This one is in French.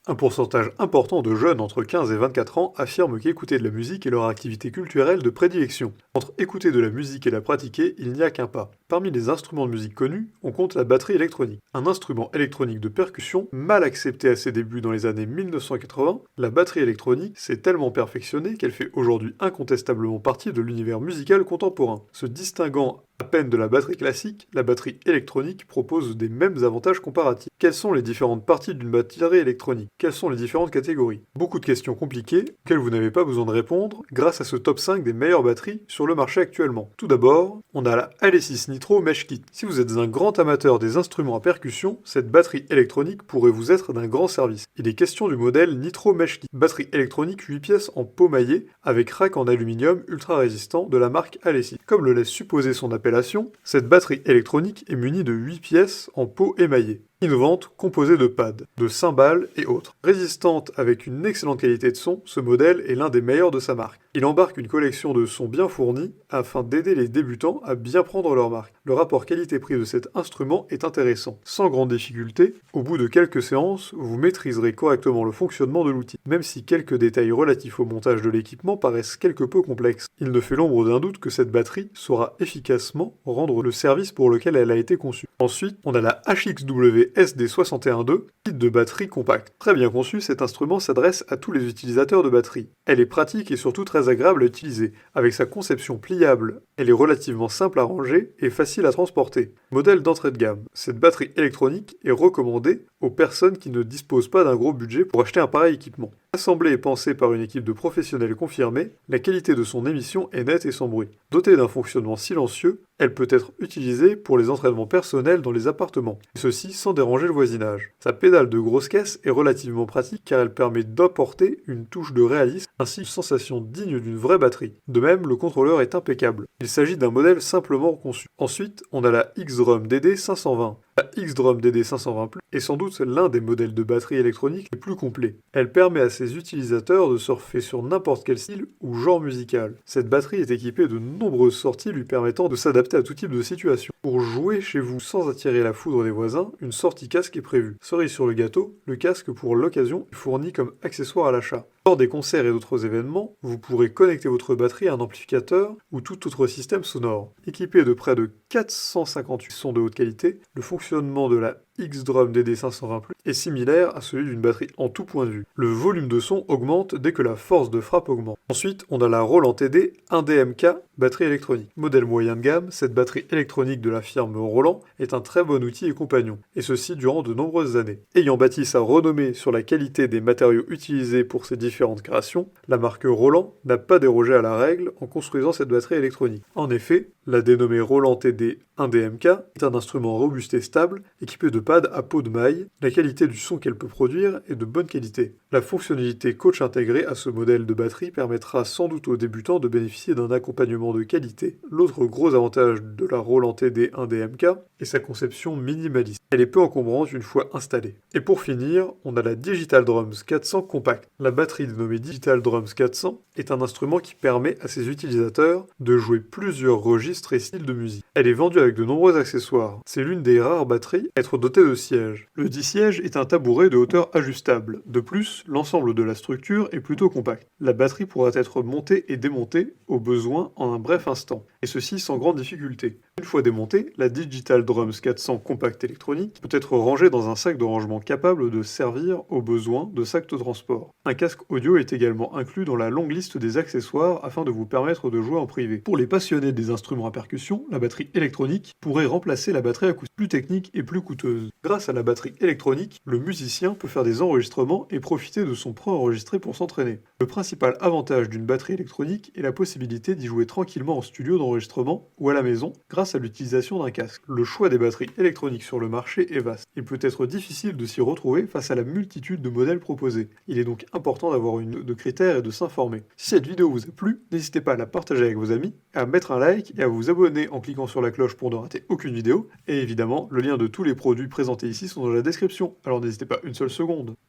Un pourcentage important de jeunes entre 15 et 24 ans affirment qu'écouter de la musique est leur activité culturelle de prédilection. Entre écouter de la musique et la pratiquer, il n'y a qu'un pas. Parmi les instruments de musique connus, on compte la batterie électronique. Un instrument électronique de percussion, mal accepté à ses débuts dans les années 1980, la batterie électronique s'est tellement perfectionnée qu'elle fait aujourd'hui incontestablement partie de l'univers musical contemporain. Se distinguant à peine de la batterie classique, la batterie électronique propose des mêmes avantages comparatifs. Quelles sont les différentes parties d'une batterie électronique? Quelles sont les différentes catégories? Beaucoup de questions compliquées, auxquelles vous n'avez pas besoin de répondre, grâce à ce top 5 des meilleures batteries sur le marché actuellement. Tout d'abord, on a la Alesis Nitro Mesh Kit. Si vous êtes un grand amateur des instruments à percussion, cette batterie électronique pourrait vous être d'un grand service. Il est question du modèle Nitro Mesh Kit, batterie électronique 8 pièces en peau maillée, avec rack en aluminium ultra résistant de la marque Alesis. Comme le laisse supposer son appellation, cette batterie électronique est munie de 8 pièces en peau émaillée. Innovante, composée de pads, de cymbales et autres. Résistante avec une excellente qualité de son, ce modèle est l'un des meilleurs de sa marque. Il embarque une collection de sons bien fournis afin d'aider les débutants à bien prendre leur marque. Le rapport qualité-prix de cet instrument est intéressant. Sans grande difficulté, au bout de quelques séances, vous maîtriserez correctement le fonctionnement de l'outil, même si quelques détails relatifs au montage de l'équipement paraissent quelque peu complexes. Il ne fait l'ombre d'un doute que cette batterie saura efficacement rendre le service pour lequel elle a été conçue. Ensuite, on a la HXW SD612, kit de batterie compacte. Très bien conçu, cet instrument s'adresse à tous les utilisateurs de batterie. Elle est pratique et surtout très agréable à utiliser. Avec sa conception pliable, elle est relativement simple à ranger et facile à transporter. Modèle d'entrée de gamme, cette batterie électronique est recommandée aux personnes qui ne disposent pas d'un gros budget pour acheter un pareil équipement. Assemblée et pensée par une équipe de professionnels confirmés, la qualité de son émission est nette et sans bruit. Dotée d'un fonctionnement silencieux, elle peut être utilisée pour les entraînements personnels dans les appartements, et ceci sans déranger le voisinage. Sa pédale de grosse caisse est relativement pratique car elle permet d'apporter une touche de réalisme ainsi qu'une sensation digne d'une vraie batterie. De même, le contrôleur est impeccable. Il s'agit d'un modèle simplement conçu. Ensuite, on a la X-Drum DD520. La X-Drum DD520 est sans doute l'un des modèles de batterie électronique les plus complets. Elle permet à ses utilisateurs de surfer sur n'importe quel style ou genre musical. Cette batterie est équipée de nombreuses sorties lui permettant de s'adapter à tout type de situation. Pour jouer chez vous sans attirer la foudre des voisins, une sortie casque est prévue. Cerise sur le gâteau, le casque pour l'occasion est fourni comme accessoire à l'achat. Lors des concerts et d'autres événements, vous pourrez connecter votre batterie à un amplificateur ou tout autre système sonore. Équipé de près de 458 sons de haute qualité, le fonctionnement de la X-Drum DD520 est similaire à celui d'une batterie en tout point de vue. Le volume de son augmente dès que la force de frappe augmente. Ensuite, on a la Roland TD 1DMK batterie électronique. Modèle moyen de gamme, cette batterie électronique de la firme Roland est un très bon outil et compagnon, et ceci durant de nombreuses années. Ayant bâti sa renommée sur la qualité des matériaux utilisés pour ses différentes créations, la marque Roland n'a pas dérogé à la règle en construisant cette batterie électronique. En effet, la dénommée Roland TD 1DMK est un instrument robuste et stable, équipé de pads à peau de maille. La qualité du son qu'elle peut produire est de bonne qualité. La fonctionnalité coach intégrée à ce modèle de batterie permettra sans doute aux débutants de bénéficier d'un accompagnement de qualité. L'autre gros avantage de la Roland TD 1DMK est sa conception minimaliste. Elle est peu encombrante une fois installée. Et pour finir, on a la Digital Drums 400 Compact. La batterie dénommée Digital Drums 400 est un instrument qui permet à ses utilisateurs de jouer plusieurs registres et styles de musique. Elle est vendue avec de nombreux accessoires. C'est l'une des rares batteries à être dotée de siège. Le dit-siège est un tabouret de hauteur ajustable. De plus, l'ensemble de la structure est plutôt compact. La batterie pourra être montée et démontée au besoin en un bref instant, et ceci sans grande difficulté. Une fois démontée, la Digital Drums 400 Compact électronique peut être rangée dans un sac de rangement capable de servir aux besoins de sac de transport. Un casque audio est également inclus dans la longue liste des accessoires afin de vous permettre de jouer en privé. Pour les passionnés des instruments à percussion, la batterie électronique pourrait remplacer la batterie acoustique, plus technique et plus coûteuse. Grâce à la batterie électronique, le musicien peut faire des enregistrements et profiter de son préenregistré pour s'entraîner. Le principal avantage d'une batterie électronique est la possibilité d'y jouer tranquillement en studio d'enregistrement ou à la maison grâce à l'utilisation d'un casque. Le choix des batteries électroniques sur le marché est vaste. Il peut être difficile de s'y retrouver face à la multitude de modèles proposés. Il est donc important d'avoir une note de critères et de s'informer. Si cette vidéo vous a plu, n'hésitez pas à la partager avec vos amis, à mettre un like et à vous abonner en cliquant sur la cloche pour ne rater aucune vidéo. Et évidemment, le lien de tous les produits présentés ici sont dans la description, alors n'hésitez pas une seule seconde.